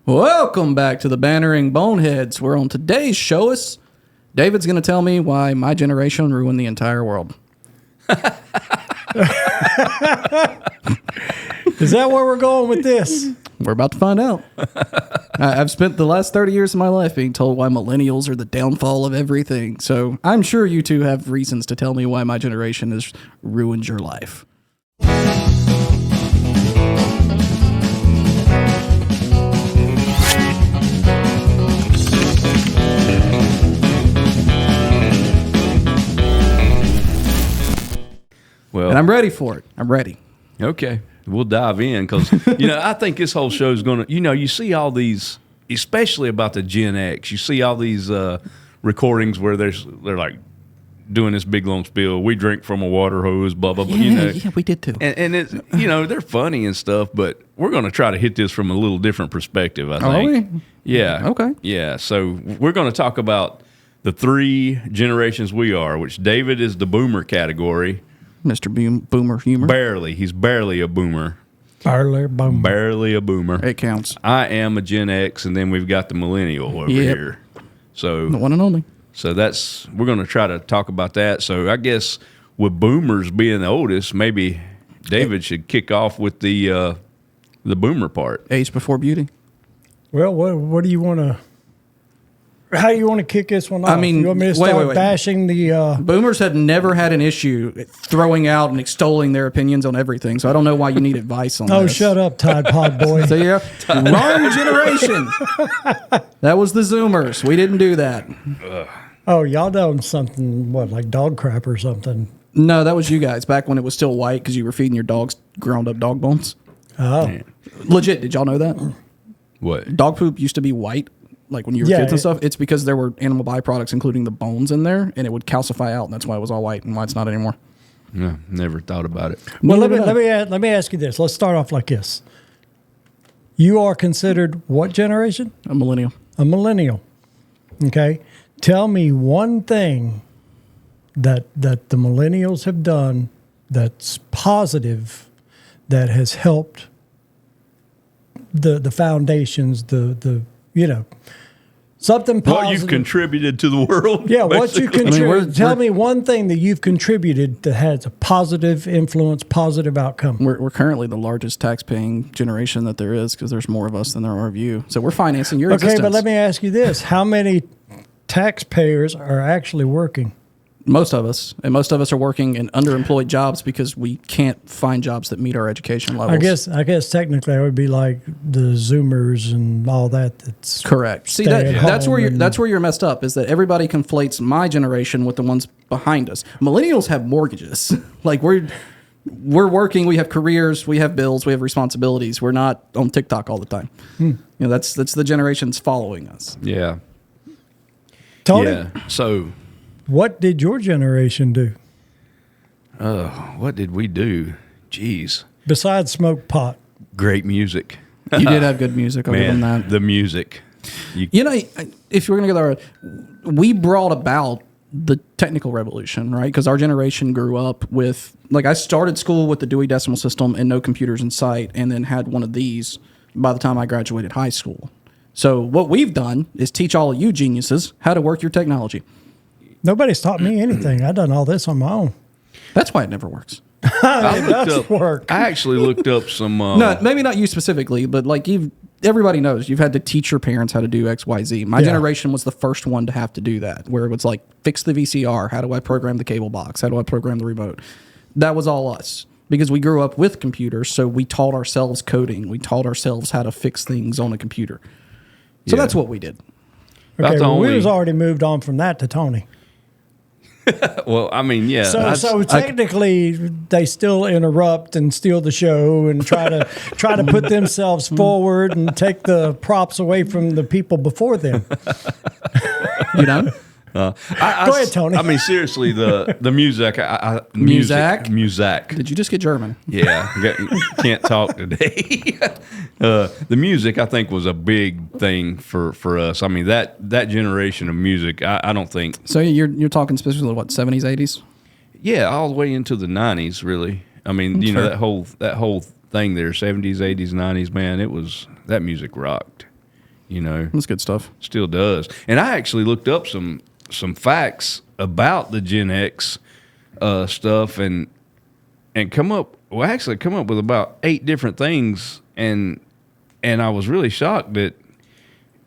Welcome back to the Bantering Boneheads, where on today's show David's going to tell me why my generation ruined the entire world. Is that where we're going with this? We're about to find out. I've spent the last 30 years of my life being told why millennials are the downfall of everything. So I'm sure you two have reasons to tell me why my generation has ruined your life. Well, and I'm ready for it. I'm ready. Okay. We'll dive in because, I think this whole show is going to, you see all these, especially about the Gen X, you see all these recordings where they're like doing this big long spiel. We drink from a water hose, blah, blah, blah. Yeah, we did too. And it's, they're funny and stuff, but we're going to try to hit this from a little different perspective, I think. Are we? Yeah. Okay. Yeah. So we're going to talk about the three generations we are, which David is the boomer category. Mr. Boomer Humor. Barely. He's barely a boomer. Barely a boomer. It counts. I am a Gen X, and then we've got the millennial over here. So the one and only. So we're going to try to talk about that. So I guess with boomers being the oldest, maybe David should kick off with the boomer part. Age before beauty. Well, what do you want to? How do you want to kick this one off? I mean, you want me to start bashing the... Boomers have never had an issue throwing out and extolling their opinions on everything, so I don't know why you need advice on Oh, this. shut up, Tide Pod boy. So, yeah, wrong generation. That was the Zoomers. We didn't do that. Oh, y'all done something, like dog crap or something? No, that was you guys, back when it was still white because you were feeding your dogs ground-up dog bones. Oh. Man. Legit, did y'all know that? What? Dog poop used to be white. Like when you were kids and stuff, it's because there were animal byproducts, including the bones in there, and it would calcify out, and that's why it was all white and why it's not anymore. No, never thought about it. Well, let me ask you this. Let's start off like this. You are considered what generation? A millennial. A millennial. Okay. Tell me one thing that the millennials have done that's positive that has helped the foundations, something positive. What you've contributed to the world. Yeah, what you contributed. Tell me one thing that you've contributed that has a positive influence, positive outcome. We're currently the largest tax-paying generation that there is because there's more of us than there are of you. So we're financing your existence. Okay, but let me ask you this. How many taxpayers are actually working? Most of us. And most of us are working in underemployed jobs because we can't find jobs that meet our education levels. I guess technically I would be like the Zoomers and all that. That's correct. See, that's where you're messed up, is that everybody conflates my generation with the ones behind us. Millennials have mortgages. Like we're working, we have careers, we have bills, we have responsibilities. We're not on TikTok all the time. That's the generations following us. Yeah. Tony? Yeah. So what did your generation do? What did we do? Jeez. Besides smoke pot. Great music. You did have good music other than that. The music. If you're going to go there, we brought about the technical revolution, right? Because our generation grew up with, I started school with the Dewey Decimal System and no computers in sight, and then had one of these by the time I graduated high school. So what we've done is teach all of you geniuses how to work your technology. Nobody's taught me anything. I've done all this on my own. That's why it never works. I actually looked up some... no, maybe not you specifically, but everybody knows you've had to teach your parents how to do X, Y, Z. My generation was the first one to have to do that, where it was like, fix the VCR. How do I program the cable box? How do I program the remote? That was all us, because we grew up with computers, so we taught ourselves coding. We taught ourselves how to fix things on a computer. So that's what we did. Okay, we was already moved on from that to Tony. Well, I mean, yeah. So technically, they still interrupt and steal the show and try to put themselves forward and take the props away from the people before them. Go ahead, Tony. I mean, seriously, the music. Music. Did you just get German? Yeah, can't talk today. The music, I think, was a big thing for us. I mean, that generation of music, I don't think. So you're talking specifically what, 70s, 80s? Yeah, all the way into the 90s, really. I mean, that's fair. that whole thing there, 70s, 80s, 90s, man, that music rocked. That's good stuff. Still does. And I actually looked up some facts about the Gen X stuff and come up with about 8 different things, and I was really shocked that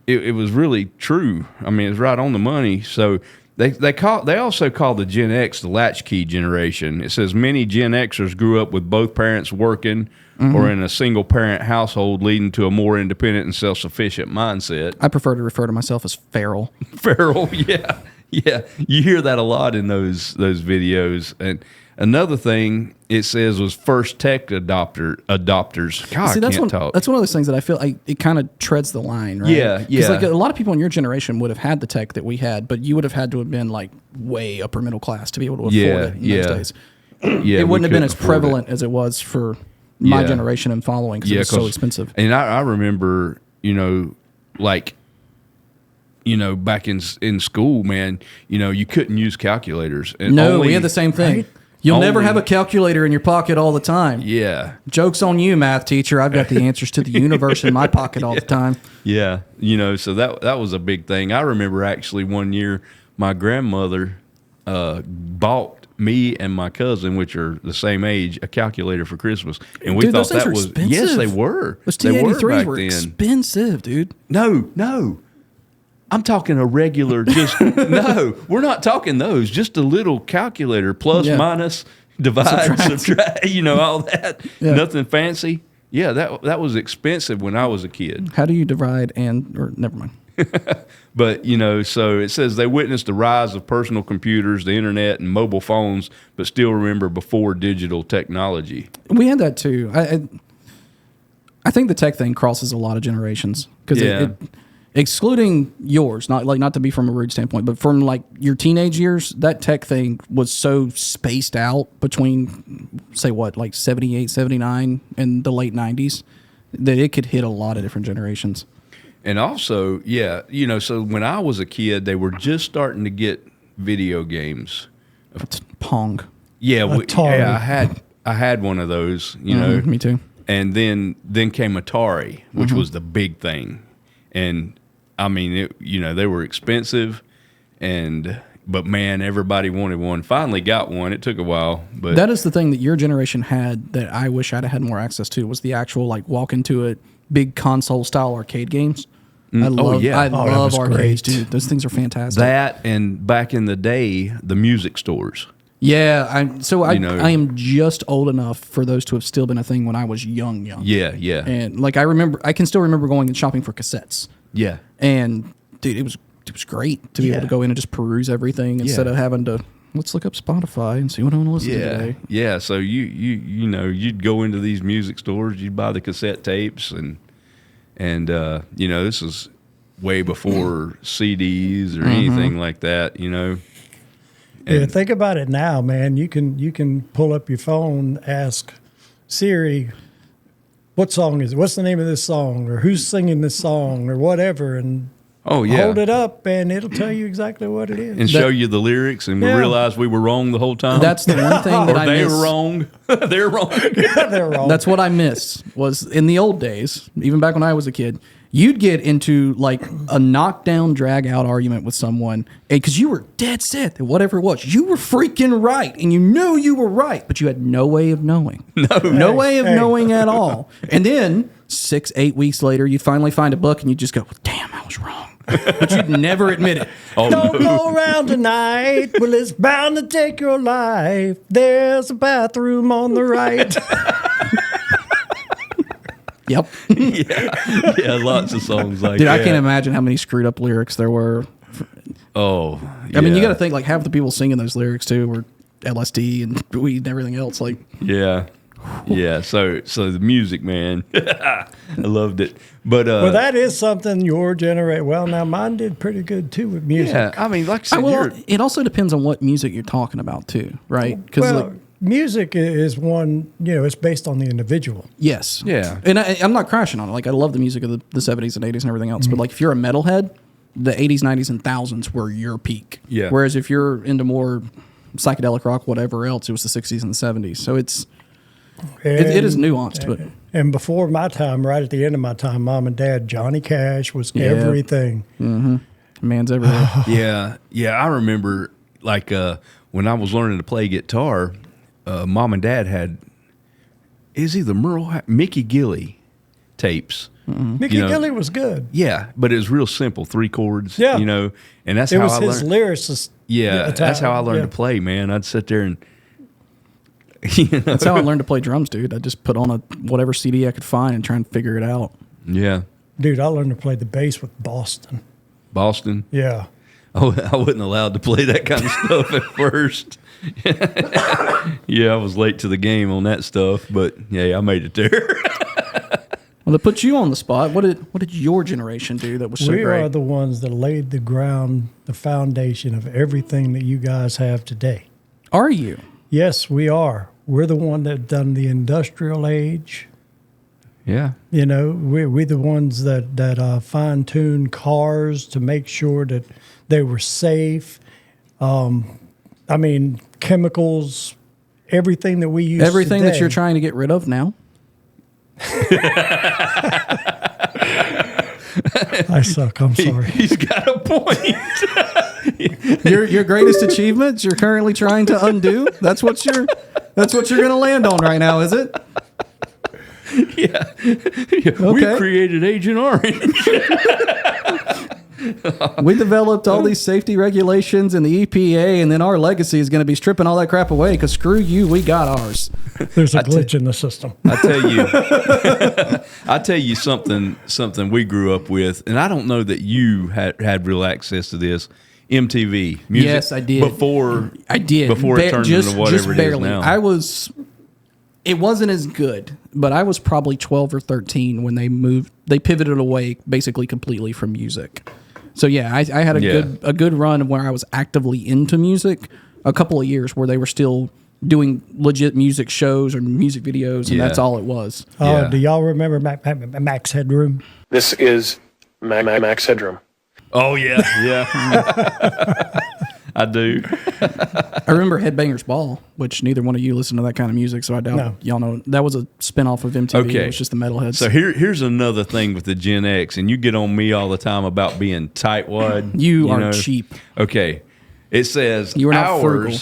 it was really true. I mean, it's right on the money. So they also call the Gen X the latchkey generation. It says many Gen Xers grew up with both parents working or in a single parent household, leading to a more independent and self-sufficient mindset. I prefer to refer to myself as feral. Feral, yeah. Yeah, you hear that a lot in those videos. And another thing it says was first tech adopters. God, See, I can't talk. That's one of those things that I feel like it kind of treads the line, right? Yeah, Because like a lot of people in your generation would have had the tech that we had, but you would have had to have been like way upper middle class to be able to afford it in those days. Yeah, it wouldn't have been as prevalent as it was for my generation and following because it was so expensive. And I remember, back in school, man, you couldn't use calculators. And we had the same thing. Right? You'll never have a calculator in your pocket all the time. Yeah. Joke's on you, math teacher. I've got the answers to the universe in my pocket all the time. Yeah. So that was a big thing. I remember actually one year my grandmother bought me and my cousin, which are the same age, a calculator for Christmas. And we thought that was expensive. Yes, they were. Those T83s were expensive, dude. No. I'm talking a regular, no, we're not talking those. Just a little calculator, plus, minus, divide, subtract, all that. Yeah. Nothing fancy. Yeah, that was expensive when I was a kid. How do you divide or never mind. But, so it says they witnessed the rise of personal computers, the internet, and mobile phones, but still remember before digital technology. We had that too. I think the tech thing crosses a lot of generations because excluding yours, not to be from a rude standpoint, but from like your teenage years, that tech thing was so spaced out between, say what, like 78, 79 and the late 90s that it could hit a lot of different generations. And also, so when I was a kid, they were just starting to get video games. Pong. Yeah, I had one of those, Me too. And then came Atari, which was the big thing. And I mean, they were expensive, but man, everybody wanted one. Finally got one. It took a while, but that is the thing that your generation had that I wish I'd had more access to was the actual like walk into a big console style arcade games. I love arcades, dude. Those things are fantastic. That and back in the day, the music stores. Yeah, I am just old enough for those to have still been a thing when I was young. Yeah. And like I can still remember going and shopping for cassettes. Yeah. And dude, it was great to be able to go in and just peruse everything instead of having to let's look up Spotify and see what I want to listen to today. Yeah. So you'd go into these music stores, you'd buy the cassette tapes and this is way before CDs or anything like that, Yeah, think about it now, man. You can pull up your phone, ask Siri, what song is it? What's the name of this song? Or who's singing this song? Or whatever. And hold it up, and it'll tell you exactly what it is. And show you the lyrics, and we realize we were wrong the whole time. That's the one thing that I miss. They're wrong. They're wrong. Yeah, they're wrong. That's what I miss was in the old days, even back when I was a kid, you'd get into like a knockdown, drag out argument with someone because you were dead set that whatever it was, you were freaking right and you knew you were right, but you had no way of knowing. No way of knowing at all. And then 6-8 weeks later, you finally find a book and you just go, damn, I was wrong. But you'd never admit it. Don't go around tonight. Well, it's bound to take your life. There's a bathroom on the right. Yep. Yeah, lots of songs like Dude, that. I can't imagine how many screwed up lyrics there were. Oh, yeah. I mean, you got to think like half the people singing those lyrics too were LSD and weed and everything else. Like, yeah. So the music, man, I loved it. But well, that is something your generation. Well, now mine did pretty good too with music. Yeah, I mean, like I said, it also depends on what music you're talking about too, right? Because music is one, it's based on the individual. Yes. Yeah. And I'm not crashing on it. Like, I love the music of the 70s and 80s and everything else. But, like, if you're a metalhead, the 80s, 90s, and 1000s were your peak. Yeah. Whereas if you're into more psychedelic rock, whatever else, it was the 60s and the 70s. So it's... It is nuanced, but and before my time, right at the end of my time, Mom and Dad, Johnny Cash was everything. Man's everywhere. Yeah. I remember like when I was learning to play guitar, Mom and Dad had either Mickey Gilley tapes. Mickey Gilley was good. Yeah, but it was real simple, 3 chords. Yeah, and that's it how was I his learned. lyricist. Yeah, that's how I learned to play, man. I'd sit there and That's how I learned to play drums, dude. I just put on whatever CD I could find and try and figure it out. Yeah, dude, I learned to play the bass with Boston. Yeah. Oh, I wasn't allowed to play that kind of stuff at first. Yeah, I was late to the game on that stuff, but yeah, I made it there. Well, to put you on the spot, what did your generation do that was so great? We are the ones that laid the foundation of everything that you guys have today. Are you? Yes, we are. We're the one that done the industrial age. Yeah. We're the ones that fine-tune cars to make sure that they were safe. Chemicals, everything that we use Everything today. that you're trying to get rid of now? I suck. I'm sorry. He's got a point. Your greatest achievements you're currently trying to undo? That's what you're going to land on right now, is it? Yeah. Okay. We created Agent Orange. We developed all these safety regulations and the EPA, and then our legacy is going to be stripping all that crap away because screw you, we got ours. There's a glitch in the system. I tell you something we grew up with, and I don't know that you had real access to this. MTV music. Yes, I did. Before it turned into whatever it is now. It wasn't as good, but I was probably 12 or 13 when they pivoted away basically completely from music. So yeah, I had a good run where I was actively into music, a couple of years where they were still doing legit music shows or music videos, and that's all it was. Oh, do y'all remember Max Headroom? This is Max Headroom. Oh yeah. I do. I remember Headbangers Ball, which neither one of you listen to that kind of music, so I doubt y'all know. That was a spinoff of MTV. Okay. It was just the Metalheads. So here's another thing with the Gen X, and you get on me all the time about being tightwad. You are cheap. Okay. It says You are not frugal.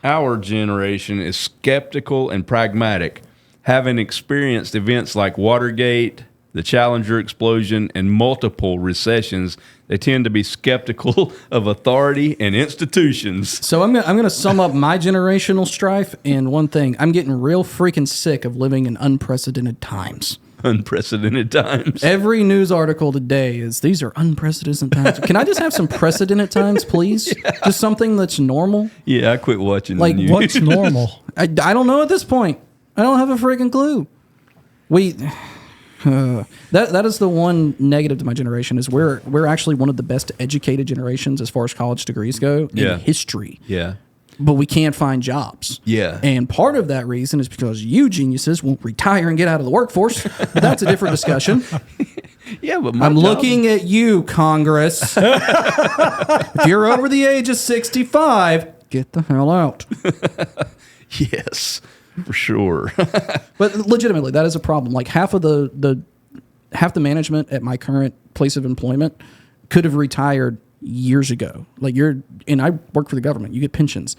Our generation is skeptical and pragmatic, having experienced events like Watergate, the Challenger explosion, and multiple recessions. They tend to be skeptical of authority and institutions. So I'm gonna sum up my generational strife in one thing. I'm getting real freaking sick of living in unprecedented times. Unprecedented times. Every news article today is these are unprecedented times. Can I just have some precedented times, please? Yeah. Just something that's normal. Yeah, I quit watching Like, the news. What's normal? I don't know at this point. I don't have a freaking clue. That is the one negative to my generation is we're actually one of the best educated generations as far as college degrees go in history. Yeah. But we can't find jobs. Yeah. And part of that reason is because you geniuses won't retire and get out of the workforce. But that's a different discussion. Yeah, but I'm looking at you, Congress. If you're over the age of 65, get the hell out. Yes, for sure. But legitimately, that is a problem. Like half the management at my current place of employment could have retired years ago. And I work for the government. You get pensions.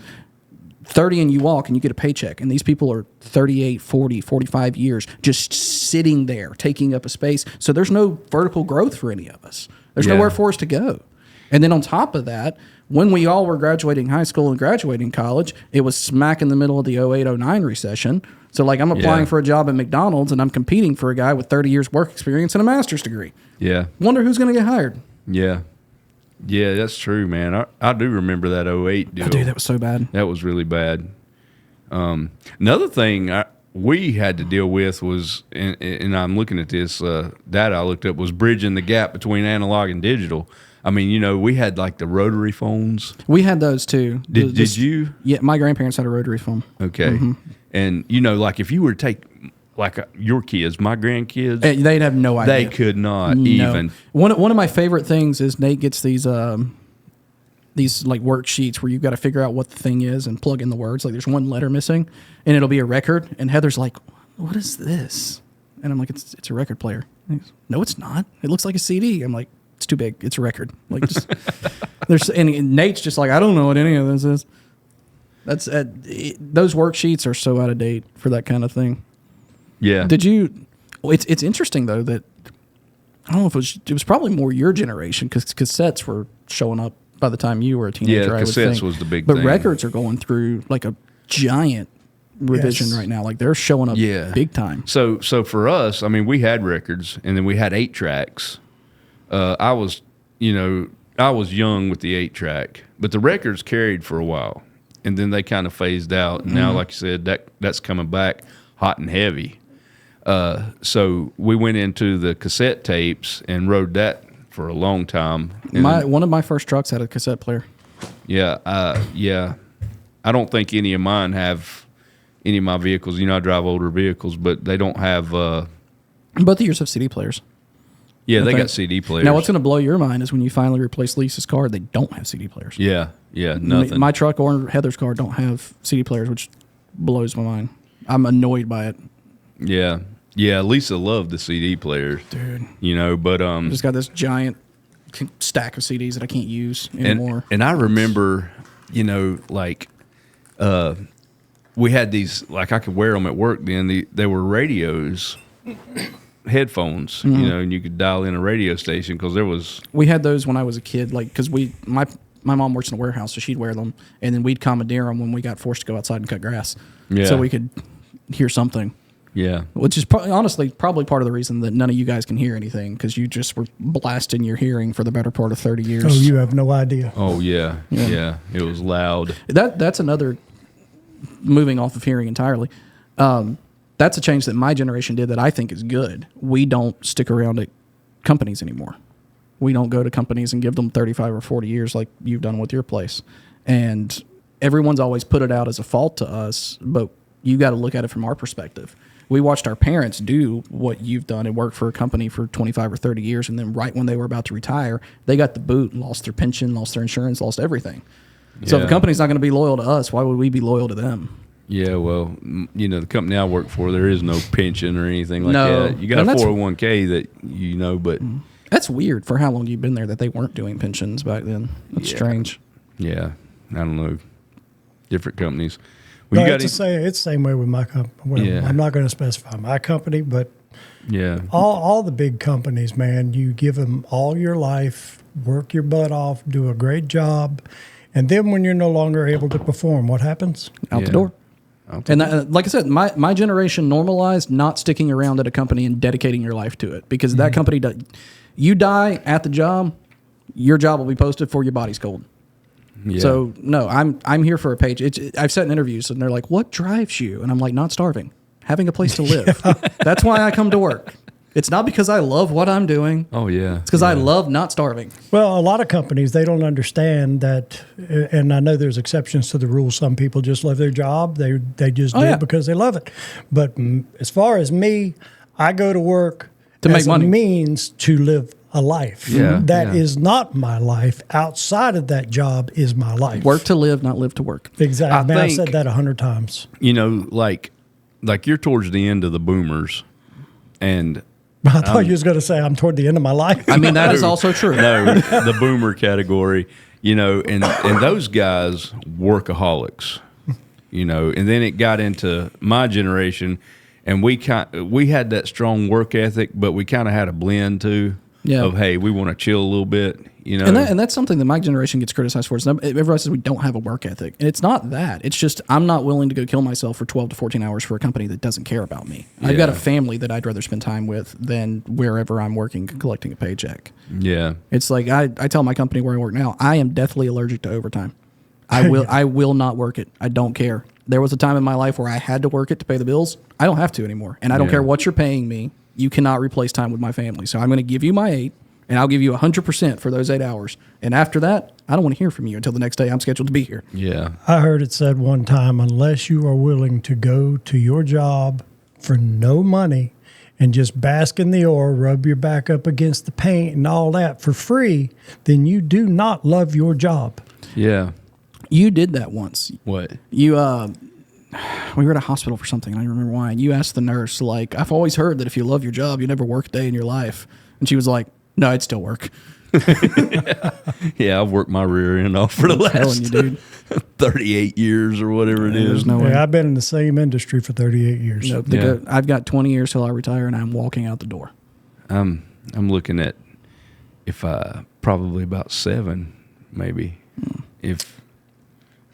30 and you walk and you get a paycheck. And these people are 38, 40, 45 years just sitting there taking up a space. So there's no vertical growth for any of us. There's nowhere for us to go. And then on top of that, when we all were graduating high school and graduating college, it was smack in the middle of the 08-09 recession. So I'm applying for a job at McDonald's and I'm competing for a guy with 30 years work experience and a master's degree. Yeah. Wonder who's going to get hired. Yeah. Yeah, that's true, man. I do remember that 08 deal. Oh, dude, that was so bad. That was really bad. Another thing we had to deal with was, and I'm looking at this data I looked up, was bridging the gap between analog and digital. I mean, we had like the rotary phones. We had those too. Did you? Yeah, my grandparents had a rotary phone. Okay. Mm-hmm. And, like if you were to take like your kids, my grandkids, they'd have no idea. They could not even. One of my favorite things is Nate gets these like worksheets where you've got to figure out what the thing is and plug in the words. Like there's one letter missing, and it'll be a record. And Heather's like, what is this? And I'm like, it's a record player. And he goes, no, it's not. It looks like a CD. I'm like, it's too big. It's a record. Like, just, and Nate's just like, I don't know what any of this is. Those worksheets are so out of date for that kind of thing. Yeah. It's interesting though that I don't know if it was probably more your generation because cassettes were showing up by the time you were a teenager. Yeah, I would cassettes think. was the big but thing. But records are going through like a giant revision right now. Like they're showing up big time. So for us, I mean, we had records and then we had 8-tracks. I was young with the 8-track, but the records carried for a while. And then they kind of phased out. And now, like you said, that's coming back hot and heavy. So we went into the cassette tapes and rode that for a long time. One of my first trucks had a cassette player. Yeah. I don't think any of mine have any of my vehicles. I drive older vehicles, but they don't have. Both of yours have CD players. Yeah, they got CD players. Now, what's going to blow your mind is when you finally replace Lisa's car, they don't have CD players. Yeah, nothing. My truck or Heather's car don't have CD players, which blows my mind. I'm annoyed by it. Yeah. Lisa loved the CD players, dude. But just got this giant stack of CDs that I can't use anymore. And I remember, we had these, like I could wear them at work. Then they were radios. Headphones, and you could dial in a radio station because there was. We had those when I was a kid, like because my mom works in a warehouse, so she'd wear them, and then we'd commandeer them when we got forced to go outside and cut grass, so we could hear something. Yeah, which is honestly probably part of the reason that none of you guys can hear anything because you just were blasting your hearing for the better part of 30 years. Oh, you have no idea. Oh yeah. It was loud. That's another. Moving off of hearing entirely. That's a change that my generation did that I think is good. We don't stick around at companies anymore. We don't go to companies and give them 35 or 40 years like you've done with your place. And everyone's always put it out as a fault to us, but you got to look at it from our perspective. We watched our parents do what you've done and work for a company for 25 or 30 years, and then right when they were about to retire, they got the boot and lost their pension, lost their insurance, lost everything. So if the company's not going to be loyal to us, why would we be loyal to them? Yeah, well, the company I work for, there is no pension or anything like that. You got a 401k that but that's weird for how long you've been there that they weren't doing pensions back then. That's strange. Yeah, I don't know. Different companies. Well, it's the same way with my company. Well, I'm not going to specify my company, but all the big companies, man, you give them all your life, work your butt off, do a great job, and then when you're no longer able to perform, what happens? Out the door. And like I said, my generation normalized not sticking around at a company and dedicating your life to it because that company, you die at the job, your job will be posted before your body's cold. Yeah. So no, I'm here for a page. I've sat in interviews and they're like, "What drives you?" And I'm like, "Not starving, having a place to live." That's why I come to work. It's not because I love what I'm doing. Oh, yeah. It's because I love not starving. Well, a lot of companies, they don't understand that, and I know there's exceptions to the rule. Some people just love their job. They just do it because they love it. But as far as me, I go to work to make money. A means to live a life. That is not my life. Outside of that job is my life. Work to live, not live to work. Exactly. I've said that 100 times. Like you're towards the end of the boomers, and I thought you was going to say I'm toward the end of my life. I mean, that is also true. No, the boomer category, and those guys, workaholics, and then it got into my generation, and we had that strong work ethic, but we kind of had a blend too of, hey, we want to chill a little bit, And that's something that my generation gets criticized for. Everybody says we don't have a work ethic. And it's not that. It's just I'm not willing to go kill myself for 12 to 14 hours for a company that doesn't care about me. Yeah. I've got a family that I'd rather spend time with than wherever I'm working collecting a paycheck. Yeah. It's like I tell my company where I work now, I am deathly allergic to overtime. I will not work it. I don't care. There was a time in my life where I had to work it to pay the bills. I don't have to anymore. And I don't care what you're paying me. You cannot replace time with my family. So I'm going to give you my 8, and I'll give you 100% for those 8 hours. And after that, I don't want to hear from you until the next day I'm scheduled to be here. Yeah. I heard it said one time, unless you are willing to go to your job for no money and just bask in the ore, rub your back up against the paint and all that for free, then you do not love your job. Yeah. You did that once. What? You we were at a hospital for something. I don't remember why. And you asked the nurse, like, I've always heard that if you love your job, you never work a day in your life. And she was like, no, I'd still work. Yeah, I've worked my rear end off for the last You, dude. 38 years or whatever it is. There's no way. Yeah, I've been in the same industry for 38 years. Nope. Yeah. I've got 20 years till I retire, and I'm walking out the door. I'm looking at probably about 7, maybe. If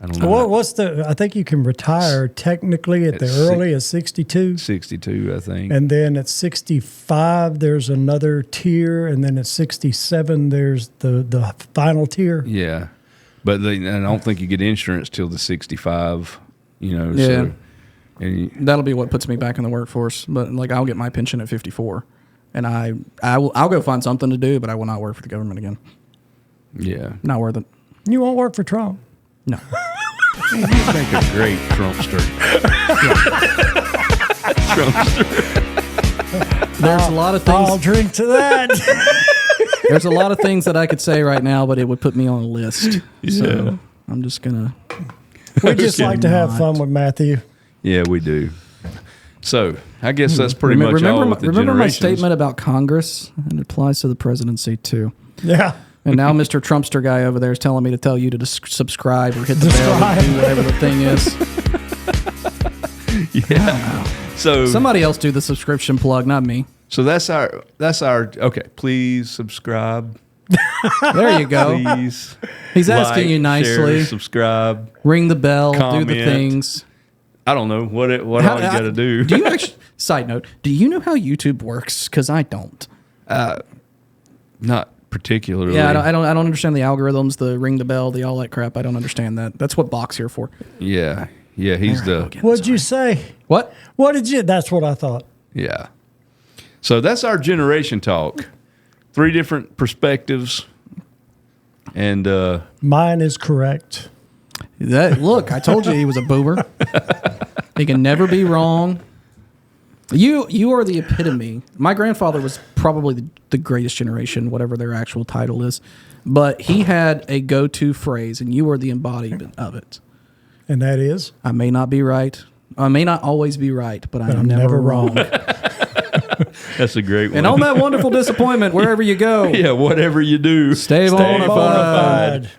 I don't know. What's the? I think you can retire technically at the early at 62. 62, I think. And then at 65, there's another tier, and then at 67, there's the final tier. Yeah, but I don't think you get insurance till the 65. Yeah. So, and That'll be what puts me back in the workforce. But like, I'll get my pension at 54, and I'll go find something to do, but I will not work for the government again. yeah, Not worth it. You won't work for Trump. No. you make a great Trumpster. Trumpster. There's a lot of I'll things. drink to that. There's a lot of things that I could say right now, but it would put me on a list. So I'm just gonna. We just like to have not. fun with Matthew. Yeah, we do. So I guess that's pretty much all with the remember my generations. statement about Congress, and it applies to the presidency too. Yeah. And now Mr. Trumpster guy over there is telling me to tell you to subscribe or hit the bell or do whatever the thing is. Yeah. So Somebody else do the subscription plug, not me. So that's our okay. Please subscribe. There you go. Please. He's asking like, you nicely. share, subscribe. Ring the bell, Comment. do the things. I don't know what all you got to do. Do you actually? Side note: do you know how YouTube works? Because I don't. Not particularly. Yeah, I don't understand the algorithms, the ring the bell, the all that crap. I don't understand that. That's what Bach's here for. Yeah. He's the What'd you say? What? What did you? That's what I thought. yeah. So that's our generation talk. 3 different perspectives, and Mine is correct. Look, I told you he was a boomer. He can never be wrong. You are the epitome. My grandfather was probably the greatest generation, whatever their actual title is. But he had a go-to phrase, and you are the embodiment of it. And that is? I may not be right. I may not always be right, but I am I'm never wrong. that's a great one. And on that wonderful disappointment, wherever you go, yeah, whatever you do, stay bona fide. Bona fide.